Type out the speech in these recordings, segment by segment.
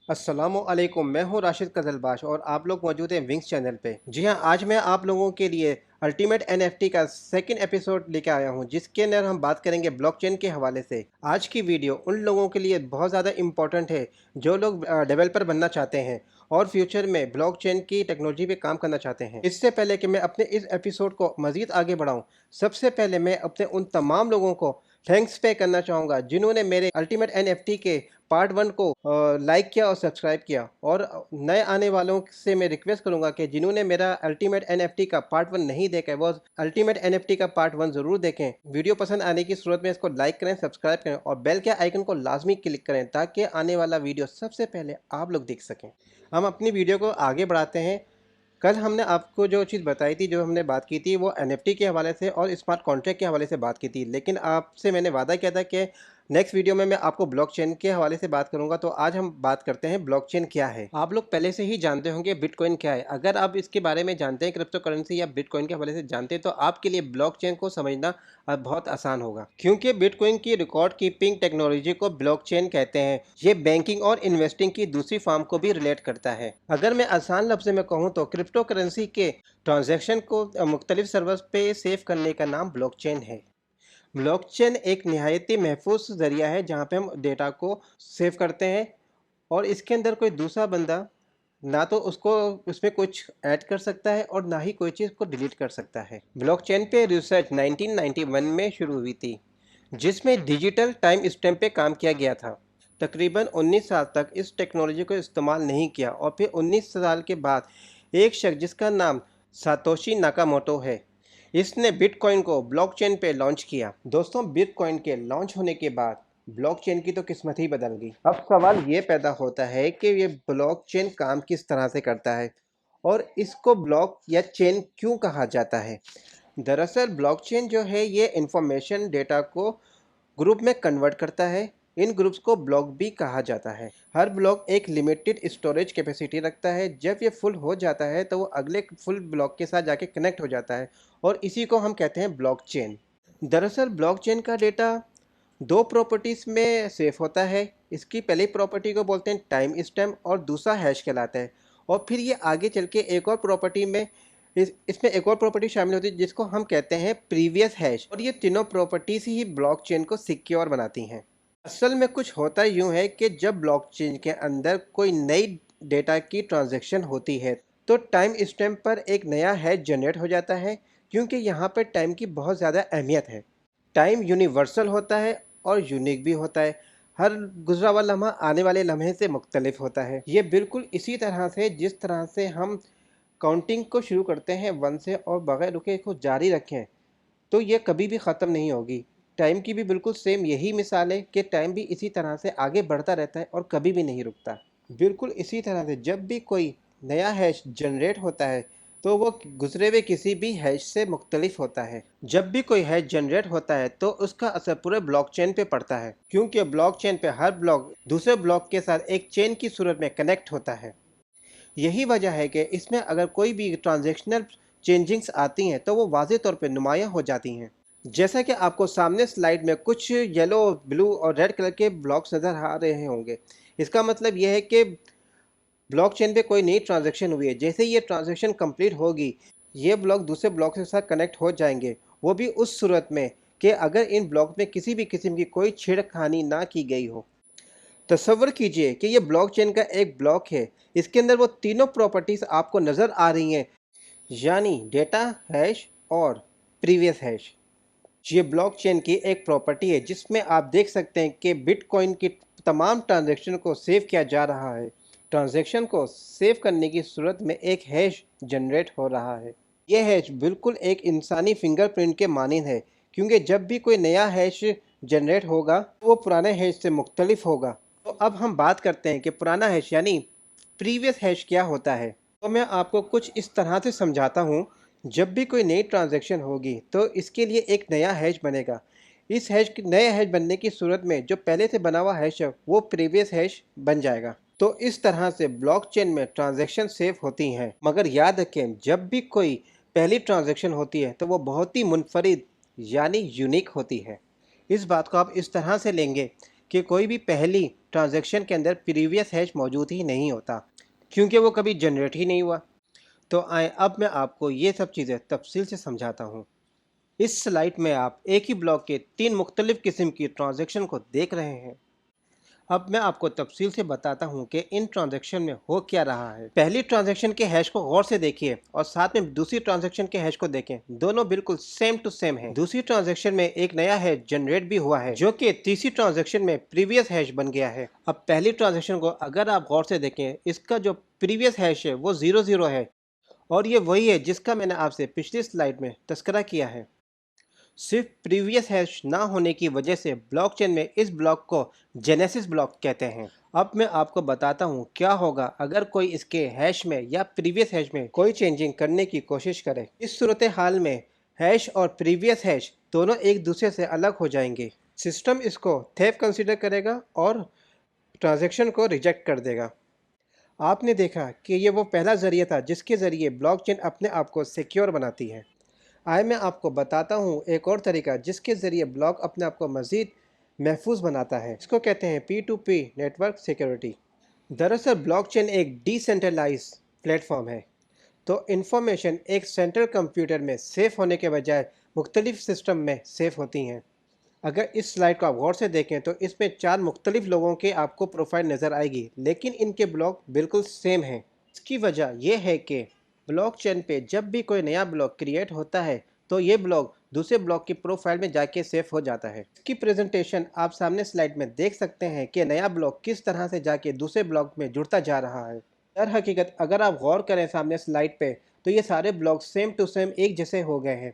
अस्सलामुअलैकुम, मैं हूं राशिद कज़लबाश और आप लोग मौजूद हैं विंग्स चैनल पे। जी हां, आज मैं आप लोगों के लिए अल्टीमेट एनएफटी का सेकंड एपिसोड लेके आया हूं, जिसके अंदर हम बात करेंगे ब्लॉकचेन के हवाले से। आज की वीडियो उन लोगों के लिए बहुत ज़्यादा इंपॉर्टेंट है जो लोग डेवलपर बनना चाहते हैं और फ्यूचर में ब्लॉकचेन की टेक्नोलॉजी पे काम करना चाहते हैं। इससे पहले कि मैं अपने इस एपिसोड को मज़ीद आगे बढ़ाऊं, सबसे पहले मैं अपने उन तमाम लोगों को थैंक्स पे करना चाहूँगा जिन्होंने मेरे अल्टीमेट एनएफटी के पार्ट 1 को लाइक किया और सब्सक्राइब किया। और नए आने वालों से मैं रिक्वेस्ट करूंगा कि जिन्होंने मेरा अल्टीमेट एनएफटी का पार्ट 1 नहीं देखा है वो अल्टीमेट एनएफटी का पार्ट 1 ज़रूर देखें। वीडियो पसंद आने की सूरत में इसको लाइक करें, सब्सक्राइब करें और बेल के आइकन को लाजमी क्लिक करें ताकि आने वाला वीडियो सबसे पहले आप लोग देख सकें। हम अपनी वीडियो को आगे बढ़ाते हैं। कल हमने आपको जो चीज़ बताई थी, जो हमने बात की थी, वो एनएफटी के हवाले से और स्मार्ट कॉन्ट्रैक्ट के हवाले से बात की थी। लेकिन आपसे मैंने वादा किया था कि नेक्स्ट वीडियो में मैं आपको ब्लॉकचेन के हवाले से बात करूंगा। तो आज हम बात करते हैं ब्लॉकचेन क्या है। आप लोग पहले से ही जानते होंगे बिटकॉइन क्या है। अगर आप इसके बारे में जानते हैं, क्रिप्टो करेंसी या बिटकॉइन के हवाले से जानते हैं, तो आपके लिए ब्लॉकचेन को समझना अब बहुत आसान होगा, क्योंकि बिटकॉइन की रिकॉर्ड कीपिंग टेक्नोलॉजी को ब्लॉकचेन कहते हैं। ये बैंकिंग और इन्वेस्टिंग की दूसरी फॉर्म को भी रिलेट करता है। अगर मैं आसान लफ्ज़ में कहूँ तो क्रिप्टो करेंसी के ट्रांजैक्शन को मुख्तलिफ सर्वर्स पे सेव करने का नाम ब्लॉकचेन है। ब्लॉकचेन एक नहायती महफूज ज़रिया है जहाँ पे हम डेटा को सेव करते हैं और इसके अंदर कोई दूसरा बंदा ना तो उसको उसमें कुछ ऐड कर सकता है और ना ही कोई चीज़ को डिलीट कर सकता है। ब्लॉकचेन पे रिसर्च 1991 में शुरू हुई थी, जिसमें डिजिटल टाइम स्टैम्प पे काम किया गया था। तकरीबन 19 साल तक इस टेक्नोलॉजी को इस्तेमाल नहीं किया और फिर 19 साल के बाद एक शख्स जिसका नाम सातोशी नाकामोटो है, इसने बिटकॉइन को ब्लॉकचेन पे लॉन्च किया। दोस्तों, बिटकॉइन के लॉन्च होने के बाद ब्लॉकचेन की तो किस्मत ही बदल गई। अब सवाल ये पैदा होता है कि ये ब्लॉकचेन काम किस तरह से करता है और इसको ब्लॉक या चेन क्यों कहा जाता है। दरअसल ब्लॉकचेन जो है ये इंफॉर्मेशन डेटा को ग्रुप में कन्वर्ट करता है। इन ग्रुप्स को ब्लॉक भी कहा जाता है। हर ब्लॉक एक लिमिटेड स्टोरेज कैपेसिटी रखता है। जब ये फुल हो जाता है तो वो अगले फुल ब्लॉक के साथ जाके कनेक्ट हो जाता है और इसी को हम कहते हैं ब्लॉकचेन। दरअसल ब्लॉकचेन का डेटा दो प्रॉपर्टीज़ में सेफ होता है। इसकी पहली प्रॉपर्टी को बोलते हैं टाइम स्टैम्प और दूसरा हैश कहलाता है। और फिर ये आगे चल के एक और प्रॉपर्टी में इसमें एक और प्रॉपर्टी शामिल होती है जिसको हम कहते हैं प्रीवियस हैश। और ये तीनों प्रॉपर्टीज़ ही ब्लॉकचेन को सिक्योर बनाती हैं। असल में कुछ होता यूँ है कि जब ब्लॉकचेन के अंदर कोई नई डेटा की ट्रांजैक्शन होती है तो टाइम स्टैम्प पर एक नया हैश जनरेट हो जाता है, क्योंकि यहाँ पर टाइम की बहुत ज़्यादा अहमियत है। टाइम यूनिवर्सल होता है और यूनिक भी होता है। हर गुजरा हुआ लम्हा आने वाले लम्हे से मुख्तलिफ होता है। ये बिल्कुल इसी तरह से जिस तरह से हम काउंटिंग को शुरू करते हैं 1 से और बगैर रुके को जारी रखें तो ये कभी भी ख़त्म नहीं होगी। टाइम की भी बिल्कुल सेम यही मिसाल है कि टाइम भी इसी तरह से आगे बढ़ता रहता है और कभी भी नहीं रुकता। बिल्कुल इसी तरह से जब भी कोई नया हैश जनरेट होता है तो वो गुजरे हुए किसी भी हैश से मुख्तलिफ होता है। जब भी कोई हैश जनरेट होता है तो उसका असर पूरे ब्लॉकचेन पे पड़ता है, क्योंकि ब्लॉकचेन पे हर ब्लॉक दूसरे ब्लॉक के साथ एक चेन की सूरत में कनेक्ट होता है। यही वजह है कि इसमें अगर कोई भी ट्रांजेक्शनल चेंजिंग्स आती हैं तो वो वाज़े तौर पे नुमायाँ हो जाती हैं। जैसा कि आपको सामने स्लाइड में कुछ येलो, ब्लू और रेड कलर के ब्लॉक्स नज़र आ रहे होंगे। इसका मतलब यह है कि ब्लॉकचेन पे कोई नई ट्रांजैक्शन हुई है। जैसे ही ये ट्रांजैक्शन कंप्लीट होगी, ये ब्लॉक दूसरे ब्लॉक के साथ कनेक्ट हो जाएंगे, वो भी उस सूरत में कि अगर इन ब्लॉक में किसी भी किस्म की कोई छेड़खानी ना की गई हो। तसव्वुर कीजिए कि ये ब्लॉकचेन का एक ब्लॉक है, इसके अंदर वो तीनों प्रॉपर्टीज़ आपको नज़र आ रही हैं, यानी डेटा, हैश और प्रीवियस हैश। ये ब्लॉकचेन की एक प्रॉपर्टी है जिसमें आप देख सकते हैं कि बिटकॉइन की तमाम ट्रांजैक्शन को सेव किया जा रहा है। ट्रांजैक्शन को सेव करने की सूरत में एक हैश जनरेट हो रहा है। यह हैश बिल्कुल एक इंसानी फिंगरप्रिंट के मानिंद है, क्योंकि जब भी कोई नया हैश जनरेट होगा वो पुराने हैश से मुख्तलिफ होगा। तो अब हम बात करते हैं कि पुराना हैश यानी प्रीवियस हैश क्या होता है। तो मैं आपको कुछ इस तरह से समझाता हूँ। जब भी कोई नई ट्रांजैक्शन होगी तो इसके लिए एक नया हैश बनेगा। इस नए हैश बनने की सूरत में जो पहले से बना हुआ हैश है वो प्रीवियस हैश बन जाएगा। तो इस तरह से ब्लॉकचेन में ट्रांजैक्शन सेव होती हैं। मगर याद रखें, जब भी कोई पहली ट्रांजैक्शन होती है तो वो बहुत ही मुनफरिद यानी यूनिक होती है। इस बात को आप इस तरह से लेंगे कि कोई भी पहली ट्रांजैक्शन के अंदर प्रीवियस हैश मौजूद ही नहीं होता, क्योंकि वो कभी जनरेट ही नहीं हुआ। तो आए अब मैं आपको ये सब चीज़ें तफसील से समझाता हूँ। इस स्लाइड में आप एक ही ब्लॉक के 3 मुख्तलिफ किस्म की ट्रांजैक्शन को देख रहे हैं। अब मैं आपको तफसील से बताता हूँ कि इन ट्रांजैक्शन में हो क्या रहा है। पहली ट्रांजैक्शन के हैश को गौर से देखिए और साथ में दूसरी ट्रांजैक्शन के हैश को देखें, दोनों बिल्कुल सेम टू सेम हैं। दूसरी ट्रांजैक्शन में एक नया हैश जनरेट भी हुआ है जो कि तीसरी ट्रांजैक्शन में प्रीवियस हैश बन गया है। अब पहली ट्रांजैक्शन को अगर आप गौर से देखें, इसका जो प्रीवियस हैश है वो 00 है और ये वही है जिसका मैंने आपसे पिछली स्लाइड में तस्करा किया है। सिर्फ प्रीवियस हैश ना होने की वजह से ब्लॉकचेन में इस ब्लॉक को जेनेसिस ब्लॉक कहते हैं। अब मैं आपको बताता हूँ क्या होगा अगर कोई इसके हैश में या प्रीवियस हैश में कोई चेंजिंग करने की कोशिश करे। इस सूरत हाल में हैश और प्रीवियस हैश दोनों एक दूसरे से अलग हो जाएंगे। सिस्टम इसको थेफ कंसिडर करेगा और ट्रांजैक्शन को रिजेक्ट कर देगा। आपने देखा कि ये वो पहला ज़रिया था जिसके ज़रिए ब्लॉकचेन अपने आप को सिक्योर बनाती है। आइए मैं आपको बताता हूँ एक और तरीका जिसके ज़रिए ब्लॉक अपने आप को मज़ीद महफूज बनाता है। इसको कहते हैं P2P नेटवर्क सिक्योरिटी। दरअसल ब्लॉकचेन एक डिसेंट्रलाइज प्लेटफॉर्म है, तो इन्फॉर्मेशन एक सेंट्रल कंप्यूटर में सेफ होने के बजाय मुख्तलिफ सिस्टम में सेफ होती हैं। अगर इस स्लाइड को आप गौर से देखें तो इसमें 4 मुख्तलिफ लोगों के आपको प्रोफाइल नज़र आएगी, लेकिन इनके ब्लॉक बिल्कुल सेम हैं। इसकी वजह यह है कि ब्लॉकचेन पे जब भी कोई नया ब्लॉक क्रिएट होता है तो ये ब्लॉक दूसरे ब्लॉक की प्रोफाइल में जाके सेफ हो जाता है। इसकी प्रेजेंटेशन आप सामने स्लाइड में देख सकते हैं कि नया ब्लॉक किस तरह से जाके दूसरे ब्लॉक में जुड़ता जा रहा है। दर हकीकत अगर आप गौर करें सामने स्लाइड पे तो ये सारे ब्लॉक सेम टू सेम एक जैसे हो गए हैं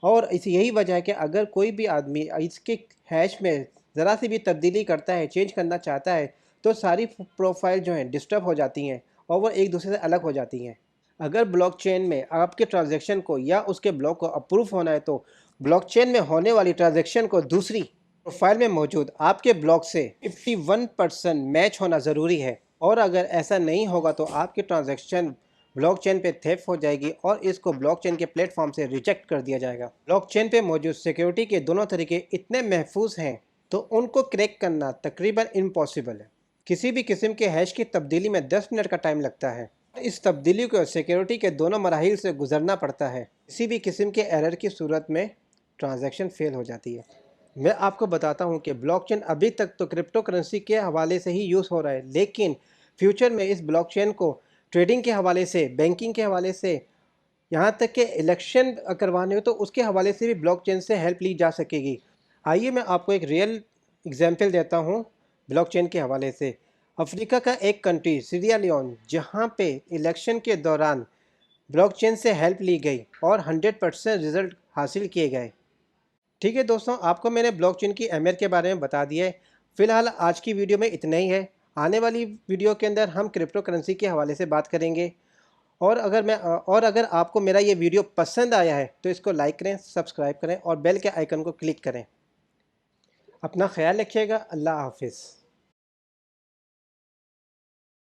और यही वजह है कि अगर कोई भी आदमी इसके हैश में ज़रा सी भी तब्दीली करता है, चेंज करना चाहता है, तो सारी प्रोफाइल जो हैं डिस्टर्ब हो जाती हैं और वो एक दूसरे से अलग हो जाती हैं। अगर ब्लॉकचेन में आपके ट्रांजैक्शन को या उसके ब्लॉक को अप्रूव होना है तो ब्लॉकचेन में होने वाली ट्रांजैक्शन को दूसरी प्रोफाइल में मौजूद आपके ब्लॉक से 51% मैच होना ज़रूरी है, और अगर ऐसा नहीं होगा तो आपकी ट्रांजैक्शन ब्लॉकचेन पे थेफ हो जाएगी और इसको ब्लॉकचेन के प्लेटफॉर्म से रिजेक्ट कर दिया जाएगा। ब्लॉकचेन पे मौजूद सिक्योरिटी के दोनों तरीके इतने महफूज हैं तो उनको क्रैक करना तकरीबन इम्पॉसिबल है। किसी भी किस्म के हैश की तब्दीली में 10 मिनट का टाइम लगता है। इस तब्दीली को सिक्योरिटी के दोनों मराहिल से गुजरना पड़ता है। किसी भी किस्म के एरर की सूरत में ट्रांजैक्शन फेल हो जाती है। मैं आपको बताता हूँ कि ब्लॉकचेन अभी तक तो क्रिप्टो करेंसी के हवाले से ही यूज़ हो रहा है, लेकिन फ्यूचर में इस ब्लॉकचेन को ट्रेडिंग के हवाले से, बैंकिंग के हवाले से, यहाँ तक कि इलेक्शन करवाने हो तो उसके हवाले से भी ब्लॉकचेन से हेल्प ली जा सकेगी। आइए मैं आपको एक रियल एग्जांपल देता हूँ ब्लॉकचेन के हवाले से। अफ्रीका का एक कंट्री सीरिया लियोन, जहाँ पे इलेक्शन के दौरान ब्लॉकचेन से हेल्प ली गई और 100% रिज़ल्ट हासिल किए गए। ठीक है दोस्तों, आपको मैंने ब्लॉकचेन की अहमियत के बारे में बता दिया है। फ़िलहाल आज की वीडियो में इतना ही है। आने वाली वीडियो के अंदर हम क्रिप्टो करेंसी के हवाले से बात करेंगे। और अगर आपको मेरा ये वीडियो पसंद आया है तो इसको लाइक करें, सब्सक्राइब करें और बेल के आइकन को क्लिक करें। अपना ख्याल रखिएगा। अल्लाह हाफिज़।